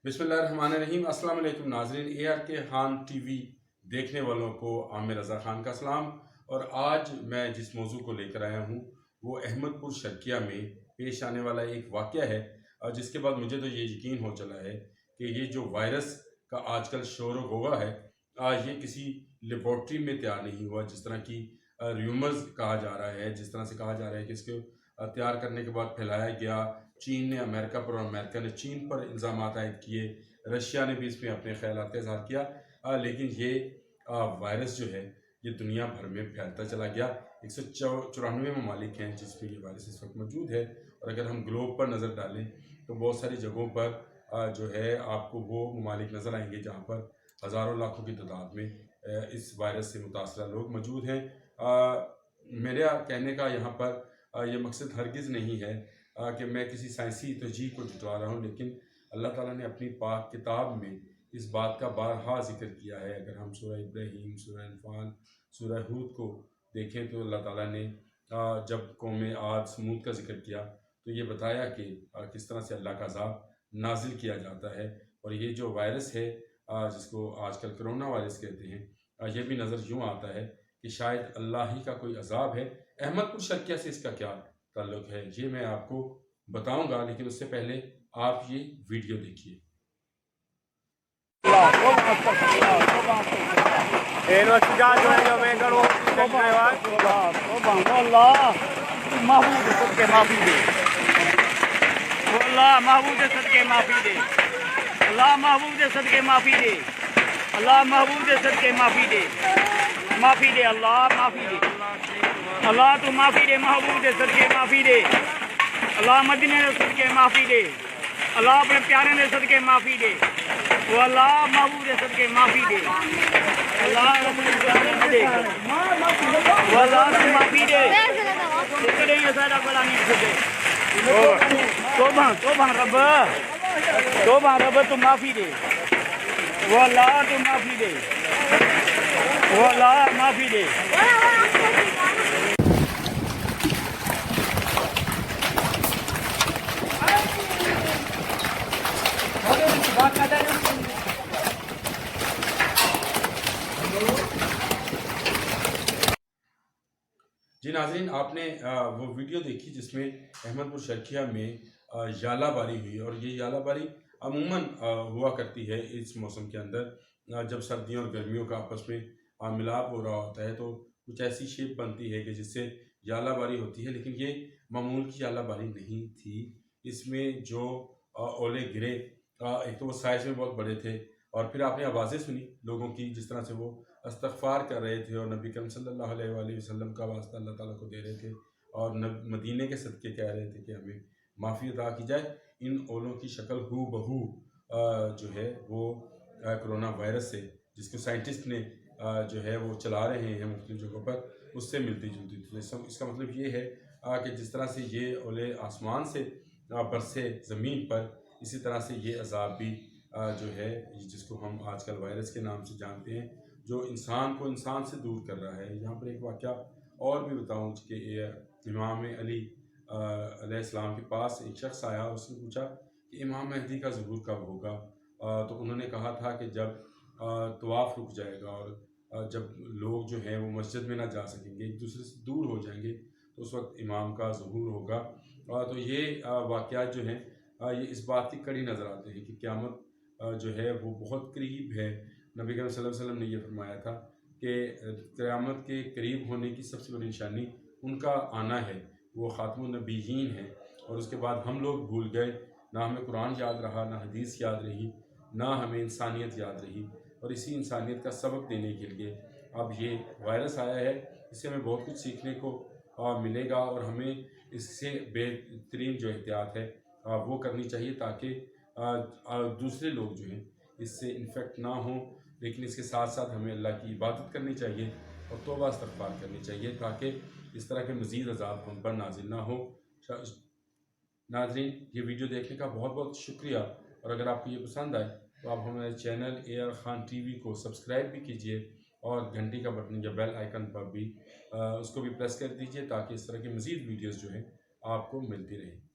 बिस्मिल्लाहिर्रहमानिर्रहीम। अस्सलाम वालेकुम नाज़रीन। ARK खान TV देखने वालों को आमिर रज़ा खान का सलाम। और आज मैं जिस मौजू को लेकर आया हूँ वो अहमदपुर शर्किया में पेश आने वाला एक वाक़या है, जिसके बाद मुझे तो ये यकीन हो चला है कि ये जो वायरस का आजकल शोर हुआ है, ये किसी लेबॉर्ट्री में तैयार नहीं हुआ। जिस तरह की र्यूमर्स कहा जा रहा है, जिस तरह से कहा जा रहा है कि इसको तैयार करने के बाद फैलाया गया, चीन ने अमेरिका पर और अमेरिका ने चीन पर इल्ज़ाम आयद किए, रशिया ने भी इसमें अपने ख्यालात का इजहार किया, लेकिन ये वायरस जो है ये दुनिया भर में फैलता चला गया। 194 ममालिक हैं जिसमें ये वायरस इस वक्त मौजूद है। और अगर हम ग्लोब पर नज़र डालें तो बहुत सारी जगहों पर जो है आपको वो ममालिक नज़र आएंगे जहाँ पर हज़ारों लाखों की तादाद में इस वायरस से मुतासरा लोग मौजूद हैं। मेरा कहने का यहाँ पर यह मकसद हरगिज़ नहीं है कि मैं किसी साइंसी तहजीब को जुटवा रहा हूँ, लेकिन अल्लाह ताला ने अपनी पाक किताब में इस बात का बारहा जिक्र किया है। अगर हम सूरह इब्राहीम, सूरह अनफाल, सूरह हूद को देखें तो अल्लाह ताला ने जब कौम आद समूद का जिक्र किया तो ये बताया कि किस तरह से अल्लाह का अज़ाब नाजिल किया जाता है। और ये जो वायरस है जिसको आजकल कोरोना वायरस कहते हैं, ये भी नज़र यूँ आता है कि शायद अल्लाह ही का कोई अज़ाब है। अहमदपुर शर्किया से इसका क्या ताल्लुक़ है ये मैं आपको बताऊंगा, लेकिन उससे पहले आप ये वीडियो देखिए। महबूब सदके माफी दे, अल्लाह महबूब सदके माफी दे, अल्लाह महबूब सदके माफी दे, माफी दे अल्लाह, माफी दे अल्लाह, तू माफी दे महबूब सदके माफी दे, अल्लाह मदीने दे सदके माफी दे, अल्लाह अपने प्यारे दे सदके माफी दे, वो अल्लाह महबूब दे सदके माफी दे, अल्लाह अपने प्यारे दे, वो अल्लाह तू माफी दे, करेंगे सारा बड़ा नहीं सके। तोबा रब तू माफी दे, वो अल्लाह तू माफी दे, वो अल्लाह माफी दे। जी नाज़रीन, आपने वो वीडियो देखी जिसमें अहमदपुर शर्किया में यालाबारी हुई। और ये यालाबारी अमूमन हुआ करती है इस मौसम के अंदर, जब सर्दियों और गर्मियों का आपस में मिलाप हो रहा होता है तो कुछ ऐसी शेप बनती है कि जिससे यालाबारी होती है। लेकिन ये मामूल की यालाबारी नहीं थी। इसमें जो ओले गिरे, एक तो वो साइज़ में बहुत बड़े थे, और फिर आपने आवाज़ें सुनी लोगों की जिस तरह से वो इस्तग़फ़ार कर रहे थे और नबी करीम सल्लल्लाहु अलैहि वसल्लम का वास्ता अल्लाह ताला को दे रहे थे, और मदीने के सदक़े कह रहे थे कि हमें माफ़ी अता की जाए। इन ओलों की शक्ल हू बहू जो है वो कोरोना वायरस से, जिसको साइंटिस्ट ने जो है वो चला रहे हैं मुख्तलिफ़ जगहों पर, उससे मिलती जुलती थी। तो इसका मतलब ये है कि जिस तरह से ये ओले आसमान से बरसे ज़मीन पर, इसी तरह से ये अज़ाब भी जो है जिसको हम आजकल वायरस के नाम से जानते हैं, जो इंसान को इंसान से दूर कर रहा है। यहाँ पर एक वाक़या और भी बताऊँ कि इमाम अली अलैहिस्सलाम के पास एक शख्स आया, उसने पूछा कि इमाम महदी का ज़ुहूर कब होगा। तो उन्होंने कहा था कि जब तवाफ़ रुक जाएगा और जब लोग जो हैं वो मस्जिद में ना जा सकेंगे, एक दूसरे से दूर हो जाएंगे, तो उस वक्त इमाम का ज़ुहूर होगा। तो ये वाक़यात जो हैं ये इस बात की कड़ी नज़र आते हैं कि क़यामत जो है वो बहुत करीब है। नबी करीम सल्लल्लाहु अलैहि वसल्लम ने ये फरमाया था कि क़यामत के करीब होने की सबसे बड़ी निशानी उनका आना है, वो ख़ातमुन नबीयीन है। और उसके बाद हम लोग भूल गए, ना हमें कुरान याद रहा, ना हदीस याद रही, ना हमें इंसानियत याद रही। और इसी इंसानियत का सबक देने के लिए अब ये वायरस आया है। इससे हमें बहुत कुछ सीखने को मिलेगा, और हमें इससे बेहतरीन जो एहतियात है वो करनी चाहिए ताकि दूसरे लोग जो हैं इससे इन्फेक्ट ना हों। लेकिन इसके साथ साथ हमें अल्लाह की इबादत करनी चाहिए और तौबा इस्तग़फ़ार करनी चाहिए ताकि इस तरह के मज़ीद अज़ाब हम पर नाज़िल ना हो। नाज़रीन, ये वीडियो देखने का बहुत बहुत शुक्रिया। और अगर आपको ये पसंद आए तो आप हमारे चैनल AR खान TV को सब्सक्राइब भी कीजिए, और घंटी का बटन या बेल आइकन पर भी उसको भी प्रेस कर दीजिए ताकि इस तरह की मज़ीद वीडियोज़ जो हैं आपको मिलती रहें।